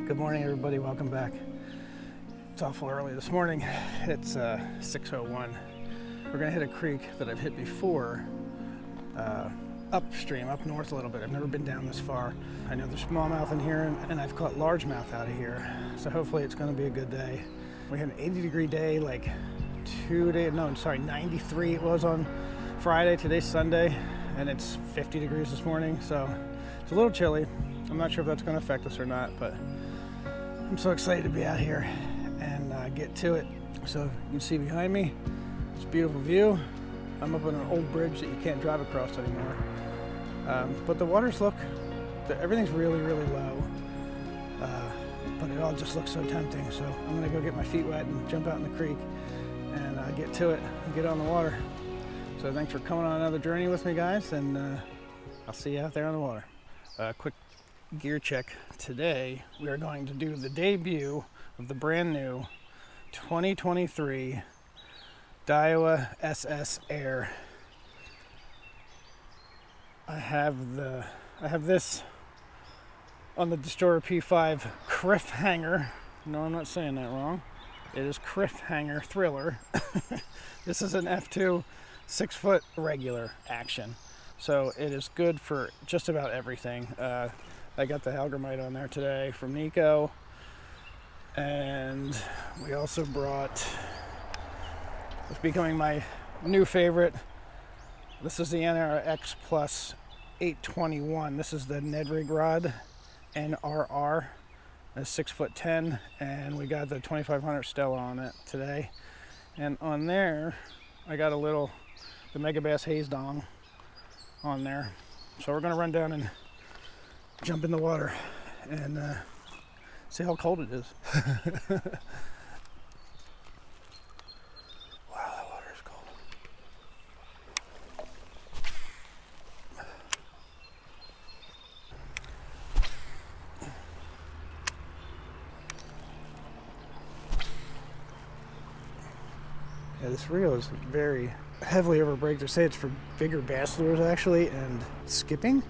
Good morning, everybody. Welcome back. It's awful early this morning. It's 6:01. We're gonna hit a creek that I've hit before, upstream, up north a little bit. I've never been down this far. I know there's smallmouth in here, and I've caught largemouth out of here. So hopefully it's gonna be a good day. We had an 80-degree day like 93 it was on Friday. Today's Sunday, and it's 50 degrees this morning, so it's a little chilly. I'm not sure if that's gonna affect us or not, but I'm so excited to be out here and get to it. So you can see behind me, it's a beautiful view. I'm up on an old bridge that you can't drive across anymore. But the waters everything's really, really low. But it all just looks so tempting. So I'm gonna go get my feet wet and jump out in the creek and get to it and get on the water. So thanks for coming on another journey with me, guys, and I'll see you out there on the water. Quick gear check. Today we are going to do the debut of the brand new 2023 Daiwa SS Air. I have this on the Destroyer P5 Criff hanger. No, I'm not saying that wrong. It is Criff hanger Thriller. This is an F2 6-foot regular action, so it is good for just about everything. I got the hellgrammite on there today from Nikko, and we also brought, it's becoming my new favorite, this is the NRX Plus 821. This is the Ned Rig rod, NRR, that's 6'10", and we got the 2500 Stella on it today. And on there, I got the megabass hazedong on there. So we're gonna run down and jump in the water and see how cold it is. Wow, that water is cold. Yeah, this reel is very heavily overbraked. They say it's for bigger bass lures actually, and skipping.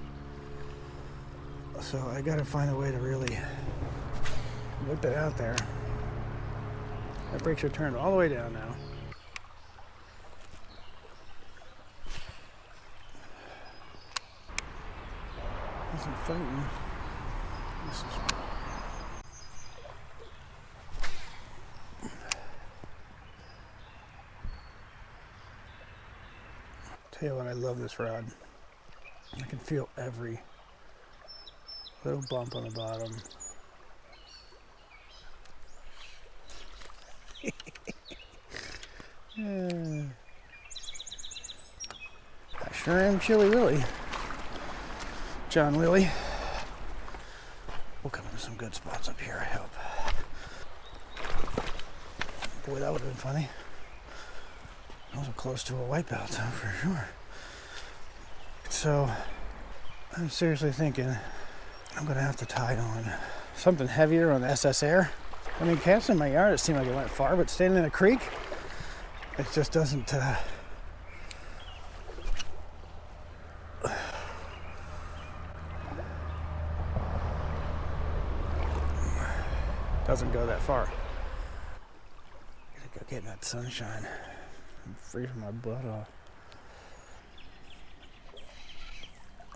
So I gotta find a way to really whip it out there. That brakes are turned all the way down now. Isn't fighting. This is. Tell you what, I love this rod. I can feel every little bump on the bottom. I sure am Chilly Willy. John Willie. We'll come into some good spots up here, I hope. Boy, that would have been funny. Those are close to a wipeout, for sure. So, I'm seriously thinking I'm gonna have to tie on something heavier on the SS Air. I mean, casting in my yard, it seemed like it went far, but standing in a creek, it just doesn't doesn't go that far. Gotta go get in that sunshine. I'm freezing my butt off.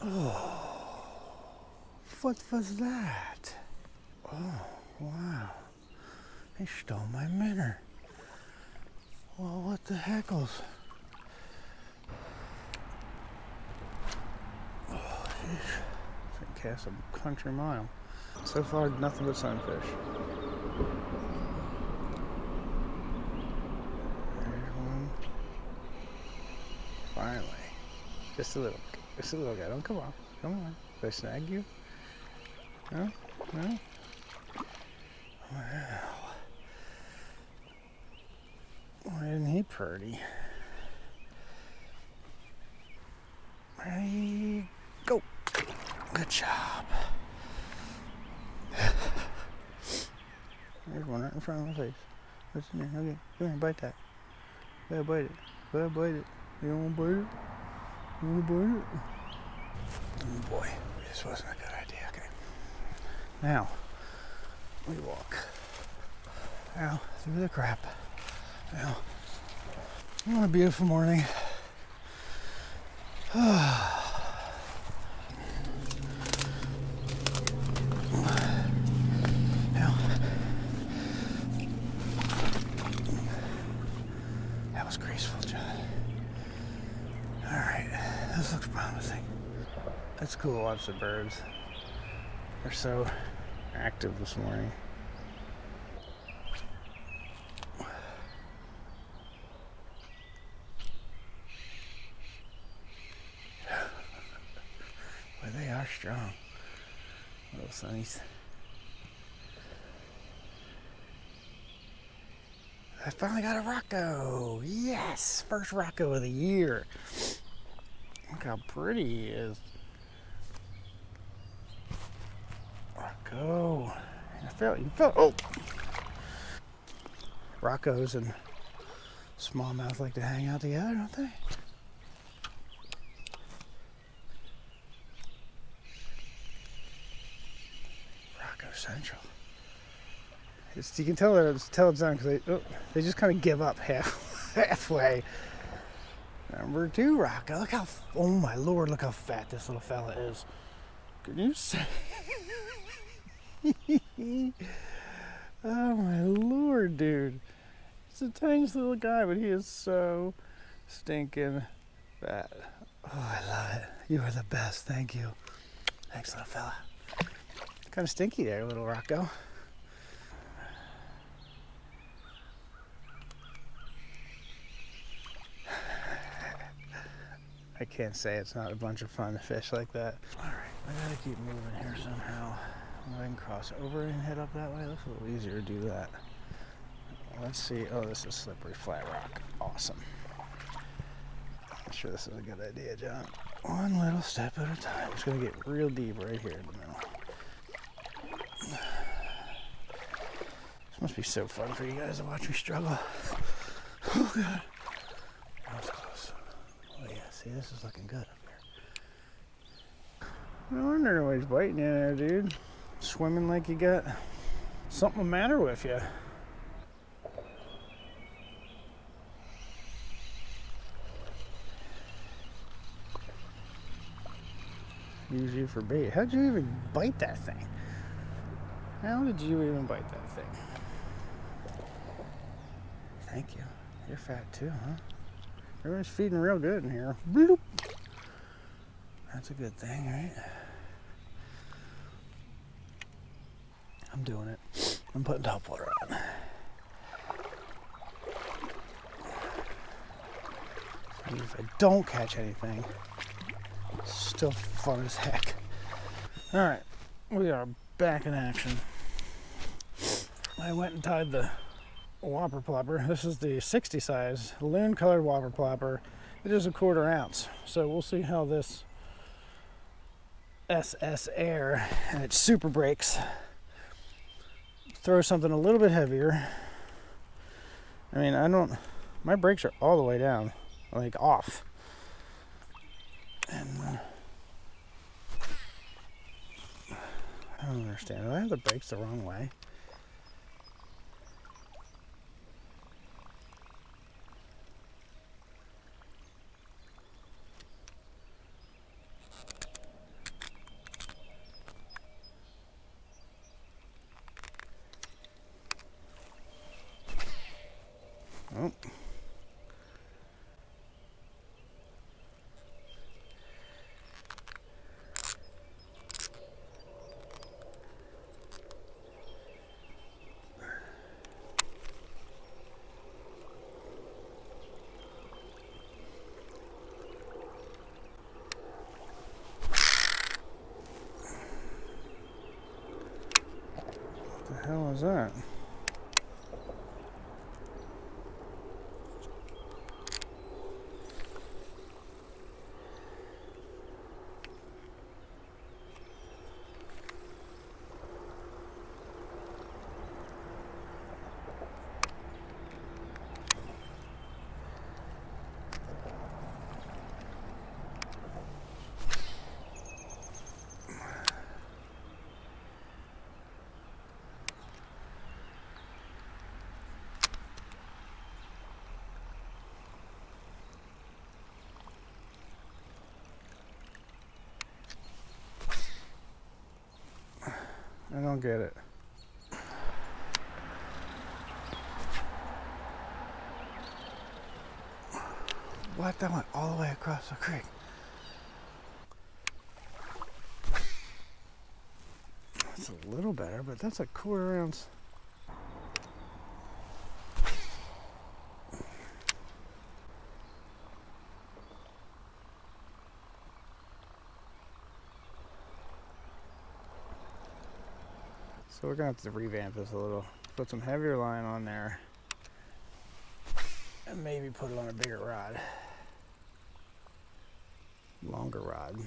Oh. What was that? Oh, wow. He stole my minnow. Well, what the heckles? Oh, jeez. I cast a country mile. So far, nothing but sunfish. There's one. Finally. Just a little guy. Don't come on. Come on. Did I snag you? No? No? Wow. Why isn't he pretty? There you go. Good job. There's one right in front of my face. What's in there? Okay, come here, bite that. Gotta bite it. Gotta bite it. You don't want to bite it? You want to bite it? Oh boy, this wasn't a good idea. Okay. Now, we walk out through the crap. Now, what a beautiful morning. That was graceful, John. All right, this looks promising. It's cool to watch the birds. They're so active this morning. Well, they are strong, little sunnies. I finally got a Rocco. Yes, first Rocco of the year. Look how pretty he is. Rocco. You felt. Oh. Roccos and smallmouth like to hang out together, don't they? Rocco Central. You can tell it's down because they just kind of give up halfway. Number 2 Rocco. Look how, oh my lord, look how fat this little fella is. Can you see? Oh my lord, dude. He's a tiny little guy, but he is so stinking fat. Oh, I love it. You are the best. Thank you. Thanks, little fella. Kind of stinky there, little Rocco. I can't say it's not a bunch of fun to fish like that. All right, I gotta keep moving here somehow. I can cross over and head up that way. It looks a little easier to do that. Let's see. Oh, this is slippery flat rock. Awesome. I'm sure this is a good idea, John. One little step at a time. It's gonna get real deep right here in the middle. This must be so fun for you guys to watch me struggle. Oh god. That was close. Oh yeah, see, this is looking good up here. No wonder nobody's biting you there, dude. Swimming like you got something the matter with you. Use you for bait. How'd you even bite that thing? How did you even bite that thing? Thank you. You're fat too, huh? Everyone's feeding real good in here. Bloop. That's a good thing, right? I'm doing it. I'm putting top water on. And if I don't catch anything, it's still fun as heck. All right, we are back in action. I went and tied the whopper plopper. This is the 60 size loon colored whopper plopper. It is a 1/4 ounce. So we'll see how this SS Air and its super brakes throw something a little bit heavier. I mean, my brakes are all the way down, like off. And I don't understand. Do I have the brakes the wrong way? Oh. What the hell is that? I don't get it. What? That went all the way across the creek. That's a little better, but that's a 1/4 ounce. So we're gonna have to revamp this a little. Put some heavier line on there. And maybe put it on a bigger rod. Longer rod.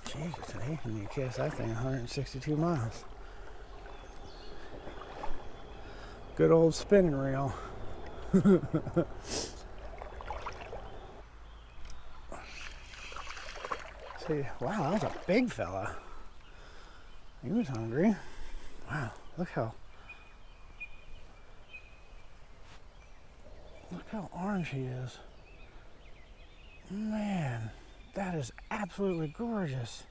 Jesus, today you need to cast that thing 162 miles. Good old spinning reel. See, wow, that was a big fella. He was hungry. Wow, look how orange he is. Man, that is absolutely gorgeous.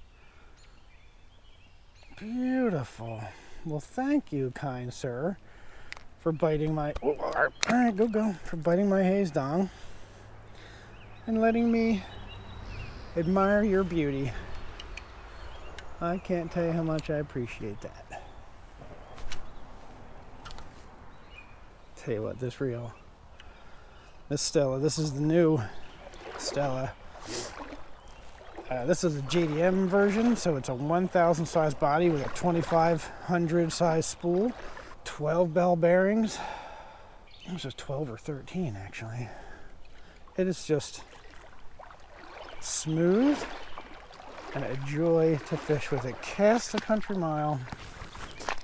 Beautiful. Well, thank you, kind sir, for biting my... Oh, all right, go. For biting my hazedong and letting me admire your beauty. I can't tell you how much I appreciate that. Tell you what, this reel, this Stella, this is the new Stella. This is a JDM version, so it's a 1000 size body with a 2500 size spool, 12 bell bearings. It was just 12 or 13 actually. It is just smooth and a joy to fish with it. Cast a country mile.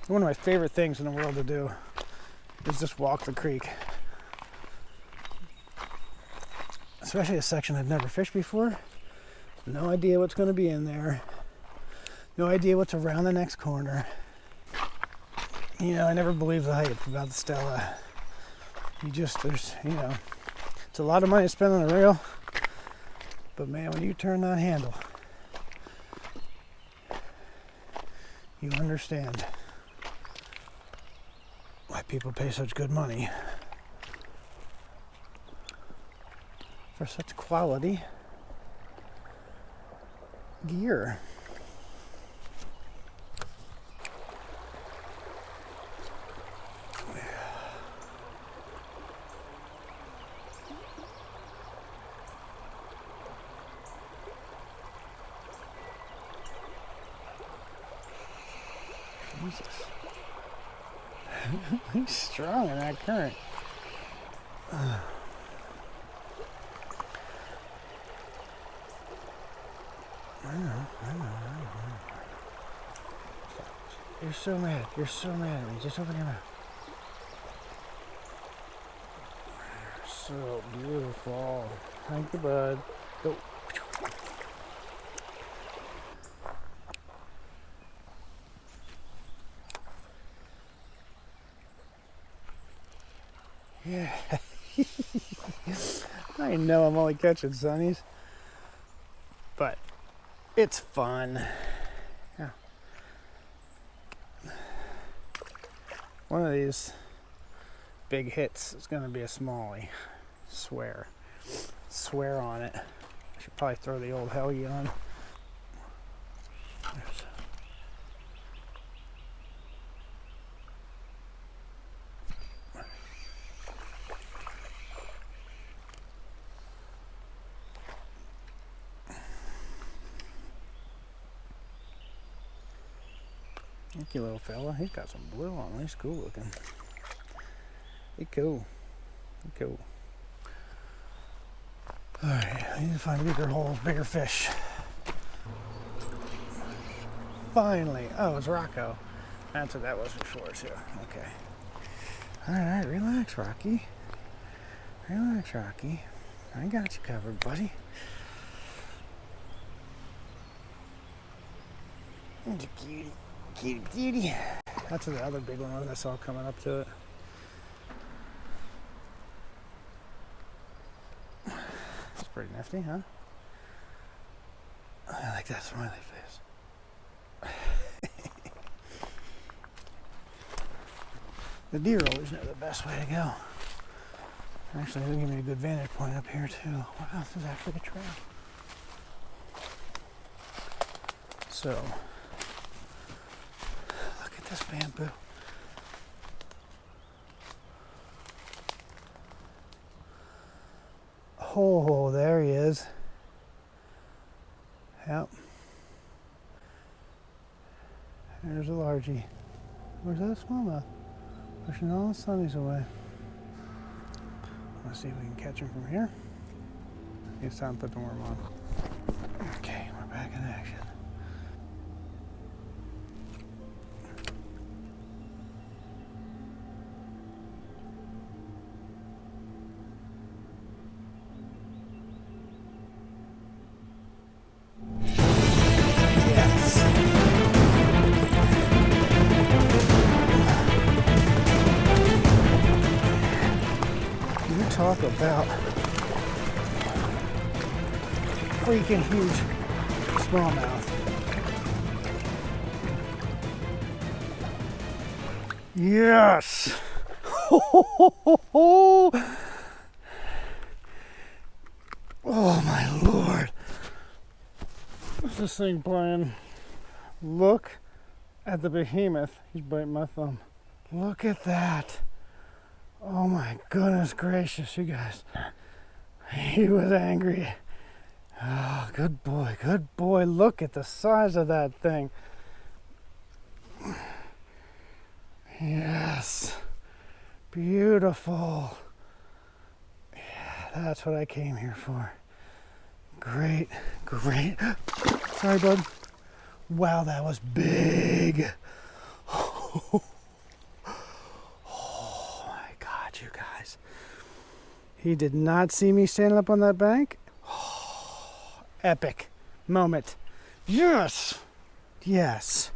One of my favorite things in the world to do is just walk the creek. Especially a section I've never fished before. No idea what's going to be in there. No idea what's around the next corner. You know, I never believed the hype about the Stella. It's a lot of money to spend on a reel. But man, when you turn that handle, you understand why people pay such good money for such quality gear. Jesus. He's strong in that current. I know. You're so mad. You're so mad at me. Just open your mouth. So beautiful. Thank you, bud. Go. Yeah. I know I'm only catching sunnies, but it's fun. Yeah. One of these big hits is going to be a smallie. Swear on it. I should probably throw the old helgie on. Thank you, little fella. He's got some blue on him. He's cool looking. He's cool. Alright, I need to find bigger holes, bigger fish. Finally. Oh, it's Rocco. That's what that was before, too. Okay. Alright, relax, Rocky. Relax, Rocky. I got you covered, buddy. Cutie. That's the other big one I saw coming up to it. It's pretty nifty, huh? I like that smiley face. The deer always know the best way to go. Actually, it'll give me a good vantage point up here too. Wow, this is actually a trail. So, look at this bamboo. Oh, there he is. Yep. There's a largie. Where's that smallmouth? Pushing all the sunnies away. Let's see if we can catch him from here. It's time to put the worm on. Okay, we're back in action. Talk about freaking huge smallmouth. Yes! Oh my Lord. What's this thing playing? Look at the behemoth. He's biting my thumb. Look at that. Oh my goodness gracious, you guys. He was angry. Oh, good boy, good boy. Look at the size of that thing. Yes. Beautiful. Yeah, that's what I came here for. Great, great. Sorry, bud. Wow, that was big. You guys, he did not see me standing up on that bank. Oh, epic moment. Yes, yes,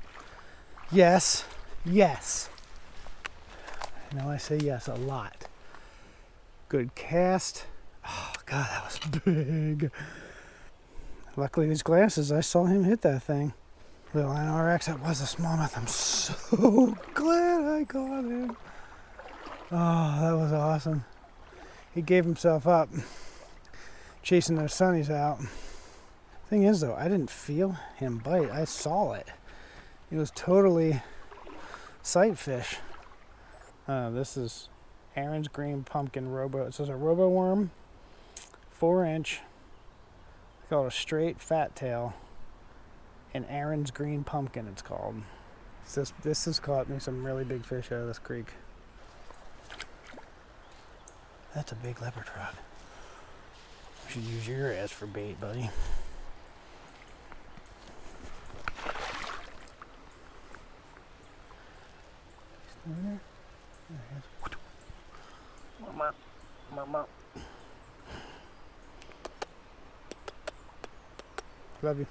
yes, yes. You know, I say yes a lot. Good cast. Oh God, that was big. Luckily these glasses, I saw him hit that thing. Little NRX, that was a smallmouth. I'm so glad I got him. Oh, that was awesome. He gave himself up, chasing those sunnies out. Thing is though, I didn't feel him bite. I saw it. It was totally sight fish. This is Aaron's Green Pumpkin Robo. It says a Roboworm, 4-inch. I call it a straight fat tail. And Aaron's Green Pumpkin it's called. This has caught me some really big fish out of this creek. That's a big leopard rod. You should use your ass for bait, buddy. Still in there? There he is. Love you.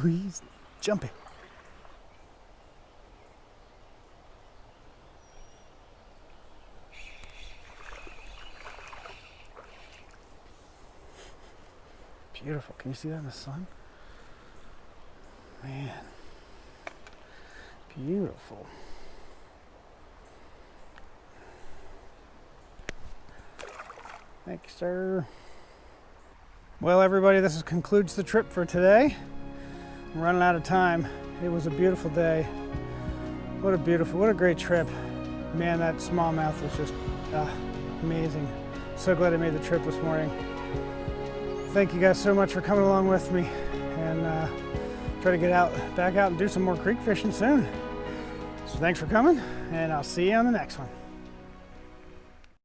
He's jumping. Beautiful. Can you see that in the sun? Man. Beautiful. Thank you, sir. Well, everybody, this concludes the trip for today. I'm running out of time. It was a beautiful day. What a great trip. Man, that smallmouth was just amazing. So glad I made the trip this morning. Thank you guys so much for coming along with me, and try to get back out and do some more creek fishing soon. So thanks for coming, and I'll see you on the next one.